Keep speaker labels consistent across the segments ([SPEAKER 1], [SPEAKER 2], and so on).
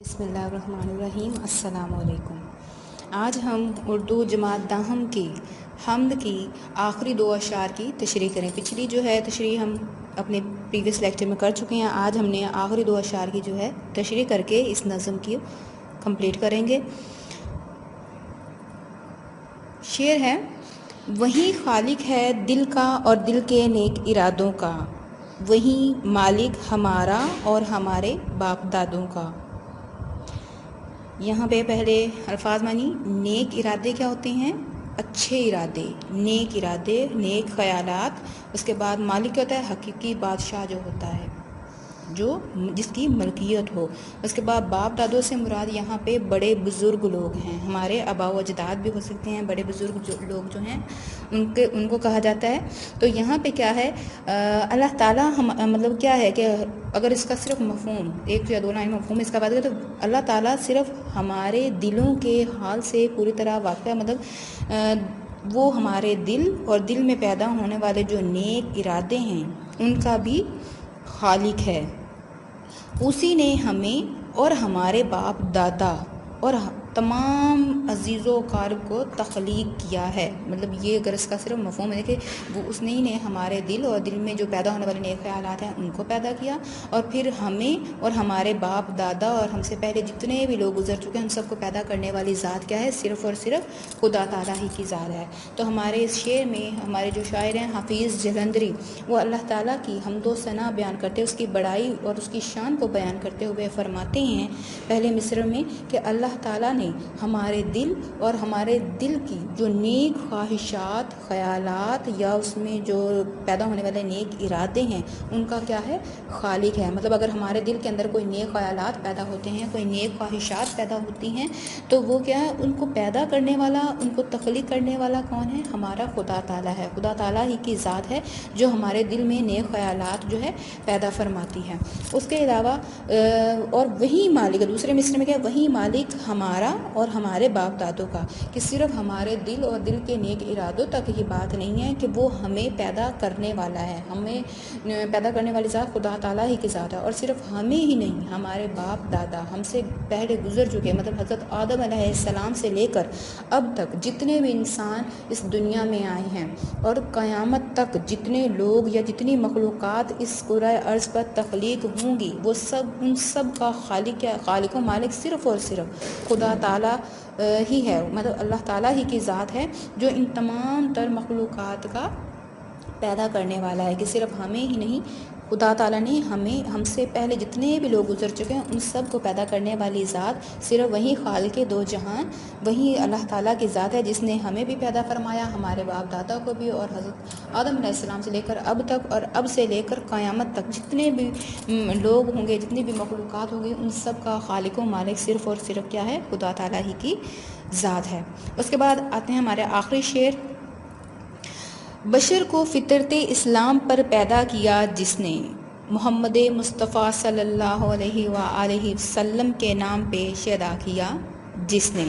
[SPEAKER 1] بسم اللہ الرحمن الرحیم۔ السلام علیکم۔ آج ہم اردو جماعت داہم کی حمد کی آخری دو اشعار کی تشریح کریں۔ پچھلی جو ہے تشریح ہم اپنے پریویس لیکچر میں کر چکے ہیں۔ آج ہم نے آخری دو اشعار کی جو ہے تشریح کر کے اس نظم کی کمپلیٹ کریں گے۔ شعر ہے: وہی خالق ہے دل کا اور دل کے نیک ارادوں کا، وہی مالک ہمارا اور ہمارے باپ دادوں کا۔ یہاں پہ پہلے الفاظ مانی نیک ارادے کیا ہوتے ہیں؟ اچھے ارادے، نیک ارادے، نیک خیالات۔ اس کے بعد مالک کیا ہوتا ہے؟ حقیقی بادشاہ جو ہوتا ہے، جو جس کی ملکیت ہو۔ اس کے بعد باپ دادوں سے مراد یہاں پہ بڑے بزرگ لوگ ہیں، ہمارے آباء و اجداد بھی ہو سکتے ہیں، بڑے بزرگ لوگ جو ہیں ان کو کہا جاتا ہے۔ تو یہاں پہ کیا ہے، اللہ تعالیٰ مطلب کیا ہے کہ اگر اس کا صرف مفہوم ایک یا دو لائن مفہوم اس کا بات کریں تو اللہ تعالیٰ صرف ہمارے دلوں کے حال سے پوری طرح واقف ہے، مطلب وہ ہمارے دل اور دل میں پیدا ہونے والے جو نیک ارادے ہیں ان کا بھی خالق ہے۔ اسی نے ہمیں اور ہمارے باپ دادا اور تمام عزیز و اقارب کو تخلیق کیا ہے۔ مطلب یہ اگر اس کا صرف مفہوم ہے کہ وہ اس نے ہمارے دل اور دل میں جو پیدا ہونے والے نیک خیالات ہیں ان کو پیدا کیا، اور پھر ہمیں اور ہمارے باپ دادا اور ہم سے پہلے جتنے بھی لوگ گزر چکے ہیں ان سب کو پیدا کرنے والی ذات کیا ہے؟ صرف اور صرف خدا تعالیٰ ہی کی ذات ہے۔ تو ہمارے اس شعر میں ہمارے جو شاعر ہیں حفیظ جلندری، وہ اللہ تعالیٰ کی حمد و ثنا بیان کرتے، اس کی بڑائی اور اس کی شان کو بیان کرتے ہوئے فرماتے ہیں پہلے مصرع میں کہ اللہ تعالیٰ نے ہمارے دل اور ہمارے دل کی جو نیک خواہشات، خیالات یا اس میں جو پیدا ہونے والے نیک ارادے ہیں ان کا کیا ہے؟ خالق ہے۔ مطلب اگر ہمارے دل کے اندر کوئی نیک خیالات پیدا ہوتے ہیں، کوئی نیک خواہشات پیدا ہوتی ہیں تو وہ کیا ہے؟ ان کو پیدا کرنے والا، ان کو تخلیق کرنے والا کون ہے؟ ہمارا خدا تعالیٰ ہے۔ خدا تعالیٰ ہی کی ذات ہے جو ہمارے دل میں نیک خیالات جو ہے پیدا فرماتی ہے۔ اس کے علاوہ اور وہی مالک، دوسرے مصرع میں کیا ہے؟ وہی مالک ہمارا اور ہمارے باپ دادوں کا، کہ صرف ہمارے دل اور دل کے نیک ارادوں تک ہی بات نہیں ہے کہ وہ ہمیں پیدا کرنے والا ہے، ہمیں پیدا کرنے والی ذات خدا تعالیٰ ہی کی ذات ہے، اور صرف ہمیں ہی نہیں، ہمارے باپ دادا ہم سے پہلے گزر چکے، مطلب حضرت آدم علیہ السلام سے لے کر اب تک جتنے بھی انسان اس دنیا میں آئے ہیں اور قیامت تک جتنے لوگ یا جتنی مخلوقات اس کرۂ ارض پر تخلیق ہوں گی، وہ سب ان سب کا خالق و مالک صرف اور صرف خدا تعالیٰ ہی ہے۔ مطلب اللہ تعالیٰ ہی کی ذات ہے جو ان تمام تر مخلوقات کا پیدا کرنے والا ہے، کہ صرف ہمیں ہی نہیں، خدا تعالیٰ نے ہم سے پہلے جتنے بھی لوگ گزر چکے ہیں ان سب کو پیدا کرنے والی ذات صرف وہی خالق دو جہان، وہی اللہ تعالیٰ کی ذات ہے جس نے ہمیں بھی پیدا فرمایا، ہمارے باپ دادا کو بھی، اور حضرت آدم علیہ السلام سے لے کر اب تک اور اب سے لے کر قیامت تک جتنے بھی لوگ ہوں گے، جتنی بھی مخلوقات ہوں گی، ان سب کا خالق و مالک صرف اور صرف کیا ہے؟ خدا تعالیٰ ہی کی ذات ہے۔ اس کے بعد آتے ہیں ہمارے آخری شعر: بشر کو فطرت اسلام پر پیدا کیا جس نے، محمد مصطفیٰ صلی اللہ علیہ وآلہ وسلم کے نام پہ ادا کیا جس نے۔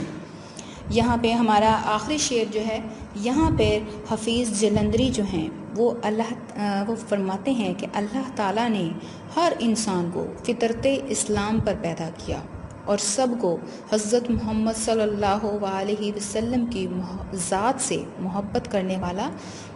[SPEAKER 1] یہاں پہ ہمارا آخری شعر جو ہے، یہاں پہ حفیظ جلندری جو ہیں وہ فرماتے ہیں کہ اللہ تعالیٰ نے ہر انسان کو فطرت اسلام پر پیدا کیا اور سب کو حضرت محمد صلی اللہ علیہ وسلم کی ذات سے محبت کرنے والا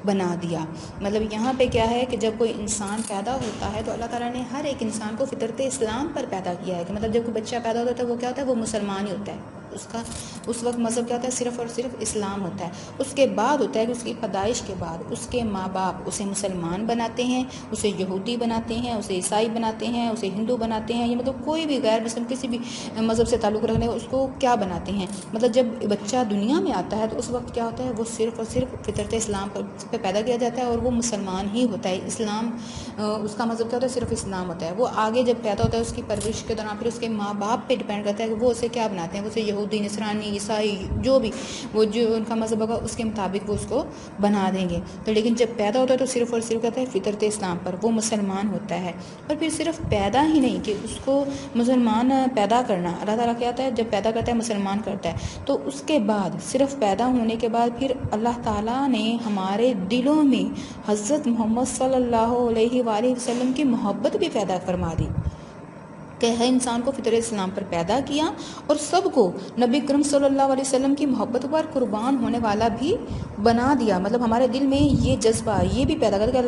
[SPEAKER 1] بنا دیا۔ مطلب یہاں پہ کیا ہے کہ جب کوئی انسان پیدا ہوتا ہے تو اللہ تعالیٰ نے ہر ایک انسان کو فطرت اسلام پر پیدا کیا ہے، کہ مطلب جب کوئی بچہ پیدا ہوتا ہے وہ کیا ہوتا ہے؟ وہ مسلمان ہی ہوتا ہے، اس کا اس وقت مذہب کیا ہوتا ہے؟ صرف اور صرف اسلام ہوتا ہے۔ اس کے بعد ہوتا ہے کہ اس کی پیدائش کے بعد اس کے ماں باپ اسے مسلمان بناتے ہیں، اسے یہودی بناتے ہیں، اسے عیسائی بناتے ہیں، اسے ہندو بناتے ہیں، یہ مطلب کوئی بھی غیر مسلم کسی بھی مذہب سے تعلق رکھنے اس کو کیا بناتے ہیں؟ مطلب جب بچہ دنیا میں آتا ہے تو اس وقت کیا ہوتا ہے؟ وہ صرف اور صرف فطرت اسلام پہ پیدا کیا جاتا ہے اور وہ مسلمان ہی ہوتا ہے۔ اسلام اس کا مذہب کیا ہوتا ہے؟ صرف اسلام ہوتا ہے۔ وہ آگے جب پیدا ہوتا ہے اس کی پرورش کے دوران پھر اس کے ماں باپ پہ ڈیپینڈ کرتا ہے کہ وہ اسے کیا بناتے ہیں، وہ اسے یہودی، نصرانی، عیسائی، جو بھی وہ جو ان کا مذہب ہوگا اس کے مطابق وہ اس کو بنا دیں گے۔ تو لیکن جب پیدا ہوتا ہے تو صرف اور صرف کہتا ہے فطرت اسلام پر، وہ مسلمان ہوتا ہے۔ اور پھر صرف پیدا ہی نہیں کہ اس کو مسلمان پیدا کرنا، اللہ تعالیٰ کیا ہوتا ہے؟ جب پیدا کرتا ہے مسلمان کرتا ہے، تو اس کے بعد صرف پیدا ہونے کے بعد پھر اللہ تعالیٰ نے ہمارے دلوں میں حضرت محمد صلی اللہ علیہ وآلہ وسلم کی محبت بھی پیدا فرما دی۔ کہ ہر انسان کو فطرت اسلام پر پیدا کیا اور سب کو نبی کرم صلی اللہ علیہ وسلم کی محبت پر قربان ہونے والا بھی بنا دیا. مطلب ہمارے دل میں یہ جذبہ یہ بھی پیدا کر کہ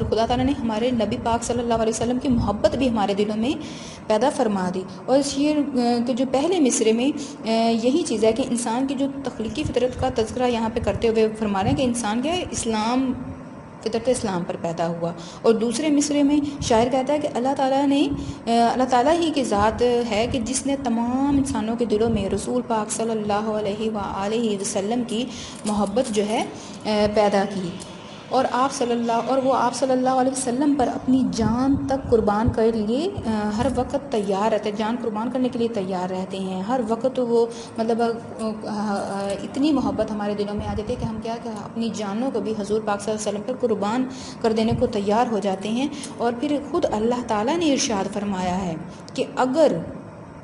[SPEAKER 1] خدا تعالیٰ نے ہمارے نبی پاک صلی اللہ علیہ وسلم کی محبت بھی ہمارے دلوں میں پیدا فرما دی. اور اس شعر کے جو پہلے مصرے میں یہی چیز ہے کہ انسان کی جو تخلیقی فطرت کا تذکرہ یہاں پہ کرتے ہوئے فرما رہے ہیں کہ انسان کیا ہے اسلام فطرت اسلام پر پیدا ہوا. اور دوسرے مصرے میں شاعر کہتا ہے کہ اللہ تعالیٰ ہی کی ذات ہے کہ جس نے تمام انسانوں کے دلوں میں رسول پاک صلی اللہ علیہ وآلہ وسلم کی محبت جو ہے پیدا کی. اور وہ آپ صلی اللہ علیہ وسلم پر اپنی جان تک قربان کر لیے ہر وقت تیار رہتے، جان قربان کرنے کے لیے تیار رہتے ہیں. ہر وقت وہ مطلب اتنی محبت ہمارے دلوں میں آ جاتی ہے کہ ہم کیا کہ اپنی جانوں کو بھی حضور پاک صلی اللہ علیہ وسلم پر قربان کر دینے کو تیار ہو جاتے ہیں. اور پھر خود اللہ تعالیٰ نے ارشاد فرمایا ہے کہ اگر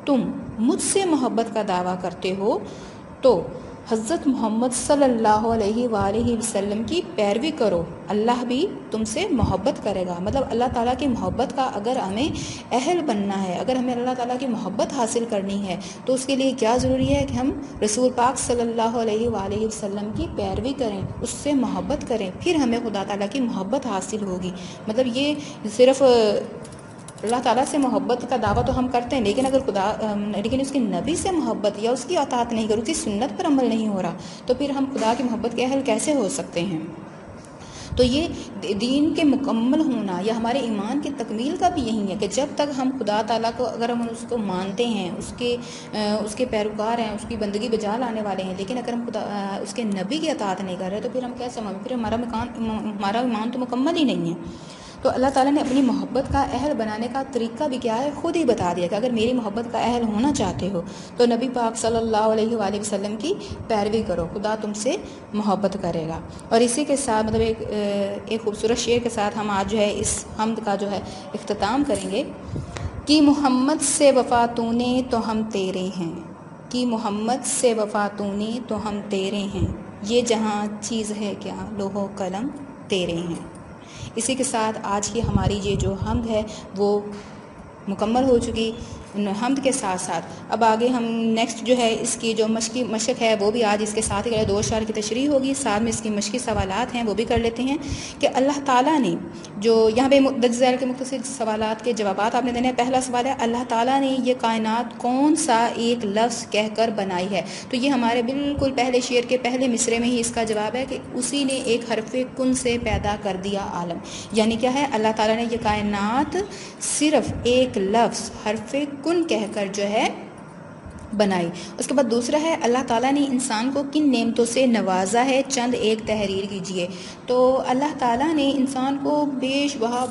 [SPEAKER 1] تم مجھ سے محبت کا دعویٰ کرتے ہو تو حضرت محمد صلی اللہ علیہ وآلہ وسلم کی پیروی کرو، اللہ بھی تم سے محبت کرے گا. مطلب اللہ تعالیٰ کی محبت کا اگر ہمیں اہل بننا ہے، اگر ہمیں اللہ تعالیٰ کی محبت حاصل کرنی ہے تو اس کے لیے کیا ضروری ہے کہ ہم رسول پاک صلی اللہ علیہ وآلہ وسلم کی پیروی کریں، اس سے محبت کریں، پھر ہمیں خدا تعالیٰ کی محبت حاصل ہوگی. مطلب یہ صرف اللہ تعالیٰ سے محبت کا دعویٰ تو ہم کرتے ہیں، لیکن اس کے نبی سے محبت یا اس کی اطاعت نہیں کرو، اس کی سنت پر عمل نہیں ہو رہا، تو پھر ہم خدا کی محبت کے اہل کیسے ہو سکتے ہیں؟ تو یہ دین کے مکمل ہونا یا ہمارے ایمان کی تکمیل کا بھی یہی ہے کہ جب تک ہم خدا تعالیٰ کو اگر ہم اس کو مانتے ہیں، اس کے پیروکار ہیں، اس کی بندگی بجا لانے والے ہیں، لیکن اگر ہم اس کے نبی کی اطاعت نہیں کر رہے تو پھر ہم کیسے پھر ہمارا ایمان تو مکمل ہی نہیں ہے. تو اللہ تعالیٰ نے اپنی محبت کا اہل بنانے کا طریقہ بھی کیا ہے خود ہی بتا دیا کہ اگر میری محبت کا اہل ہونا چاہتے ہو تو نبی پاک صلی اللہ علیہ وآلہ وسلم کی پیروی کرو، خدا تم سے محبت کرے گا. اور اسی کے ساتھ مطلب ایک خوبصورت شعر کے ساتھ ہم آج جو ہے اس حمد کا جو ہے اختتام کریں گے کہ محمد سے وفا تو نے تو ہم تیرے ہیں، کہ محمد سے وفا تو نے تو ہم تیرے ہیں، یہ جہاں چیز ہے کیا لوح و قلم تیرے ہیں. اسی کے ساتھ آج کی ہماری یہ جو حمد ہے وہ مکمل ہو چکی. حمد کے ساتھ ساتھ اب آگے ہم نیکسٹ جو ہے اس کی جو مشق ہے وہ بھی آج اس کے ساتھ ہی 2 اشعار کی تشریح ہوگی، ساتھ میں اس کی مشقی سوالات ہیں وہ بھی کر لیتے ہیں کہ اللہ تعالیٰ نے جو یہاں پہ درج ذیل کے مختصر سوالات کے جوابات آپ نے دینے ہیں. پہلا سوال ہے اللہ تعالیٰ نے یہ کائنات کون سا ایک لفظ کہہ کر بنائی ہے؟ تو یہ ہمارے بالکل پہلے شعر کے پہلے مصرے میں ہی اس کا جواب ہے کہ اسی نے ایک حرف کن سے پیدا کر دیا عالم. یعنی کیا ہے؟ اللہ تعالیٰ نے یہ کائنات صرف ایک لفظ حرف کن کہہ کر جو ہے بنائی. اس کے بعد دوسرا ہے اللہ تعالیٰ نے انسان کو کن نعمتوں سے نوازا ہے، چند ایک تحریر کیجئے. تو اللہ تعالیٰ نے انسان کو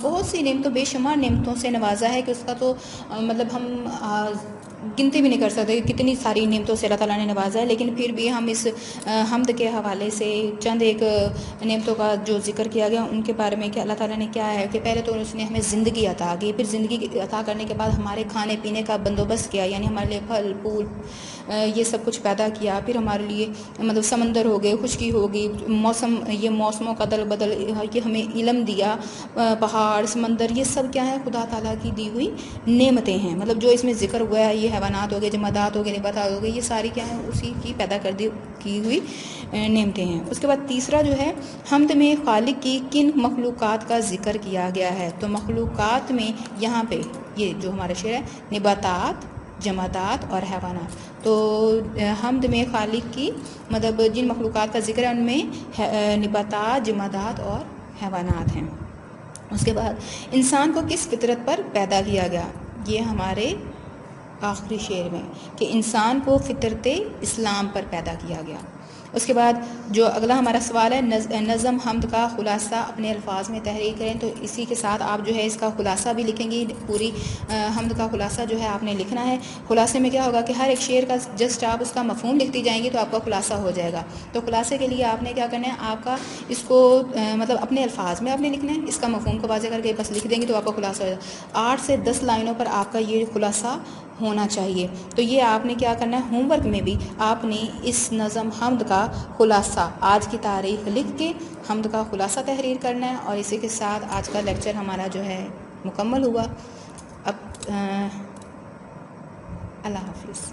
[SPEAKER 1] بہت سی نعمتوں بے شمار نعمتوں سے نوازا ہے کہ اس کا تو مطلب ہم گنتی بھی نہیں کر سکتے کتنی ساری نعمتوں سے اللہ تعالیٰ نے نوازا ہے. لیکن پھر بھی ہم اس حمد کے حوالے سے چند ایک نعمتوں کا جو ذکر کیا گیا ان کے بارے میں کہ اللہ تعالیٰ نے کیا ہے کہ پہلے تو اس نے ہمیں زندگی عطا کی، پھر زندگی عطا کرنے کے بعد ہمارے کھانے پینے کا بندوبست کیا، یعنی ہمارے لیے پھل پھول یہ سب کچھ پیدا کیا. پھر ہمارے لیے مطلب سمندر ہو گئے، خشکی ہوگی، موسموں کا دل بدل، یہ ہمیں علم دیا، پہاڑ سمندر یہ سب کیا ہے خدا تعالیٰ کی دی ہوئی نعمتیں ہیں. مطلب جو اس میں ذکر ہوا ہے یہ حیوانات ہو گئے، جمادات ہو گئے، نباتات ہو گئے، یہ ساری کیا ہے اسی کی پیدا کی ہوئی نعمتیں ہیں. اس کے بعد تیسرا جو ہے حمد میں خالق کی کن مخلوقات کا ذکر کیا گیا ہے. تو مخلوقات میں یہاں پہ یہ جو ہمارا شعر ہے نباتات، جمادات اور حیوانات. تو حمد میں خالق کی مطلب جن مخلوقات کا ذکر ہے ان میں نباتات، جمادات اور حیوانات ہیں. اس کے بعد انسان کو کس فطرت پر پیدا کیا گیا؟ یہ ہمارے آخری شعر میں کہ انسان کو فطرت اسلام پر پیدا کیا گیا. اس کے بعد جو اگلا ہمارا سوال ہے نظم حمد کا خلاصہ اپنے الفاظ میں تحریر کریں. تو اسی کے ساتھ آپ جو ہے اس کا خلاصہ بھی لکھیں گی، پوری حمد کا خلاصہ جو ہے آپ نے لکھنا ہے. خلاصے میں کیا ہوگا کہ ہر ایک شعر کا جسٹ آپ اس کا مفہوم لکھتی جائیں گی تو آپ کا خلاصہ ہو جائے گا. تو خلاصے کے لیے آپ نے کیا کرنا ہے، آپ کا اس کو مطلب اپنے الفاظ میں آپ نے لکھنا ہے، اس کا مفہوم کو واضح کر کے بس لکھ دیں گے تو آپ کا خلاصہ ہو جائے گا. 8 سے 10 لائنوں پر آپ کا یہ خلاصہ ہونا چاہیے. تو یہ آپ نے کیا کرنا ہے، ہوم ورک میں بھی آپ نے اس نظم حمد کا خلاصہ آج کی تاریخ لکھ کے حمد کا خلاصہ تحریر کرنا ہے. اور اسی کے ساتھ آج کا لیکچر ہمارا جو ہے مکمل ہوا. اب اللہ حافظ.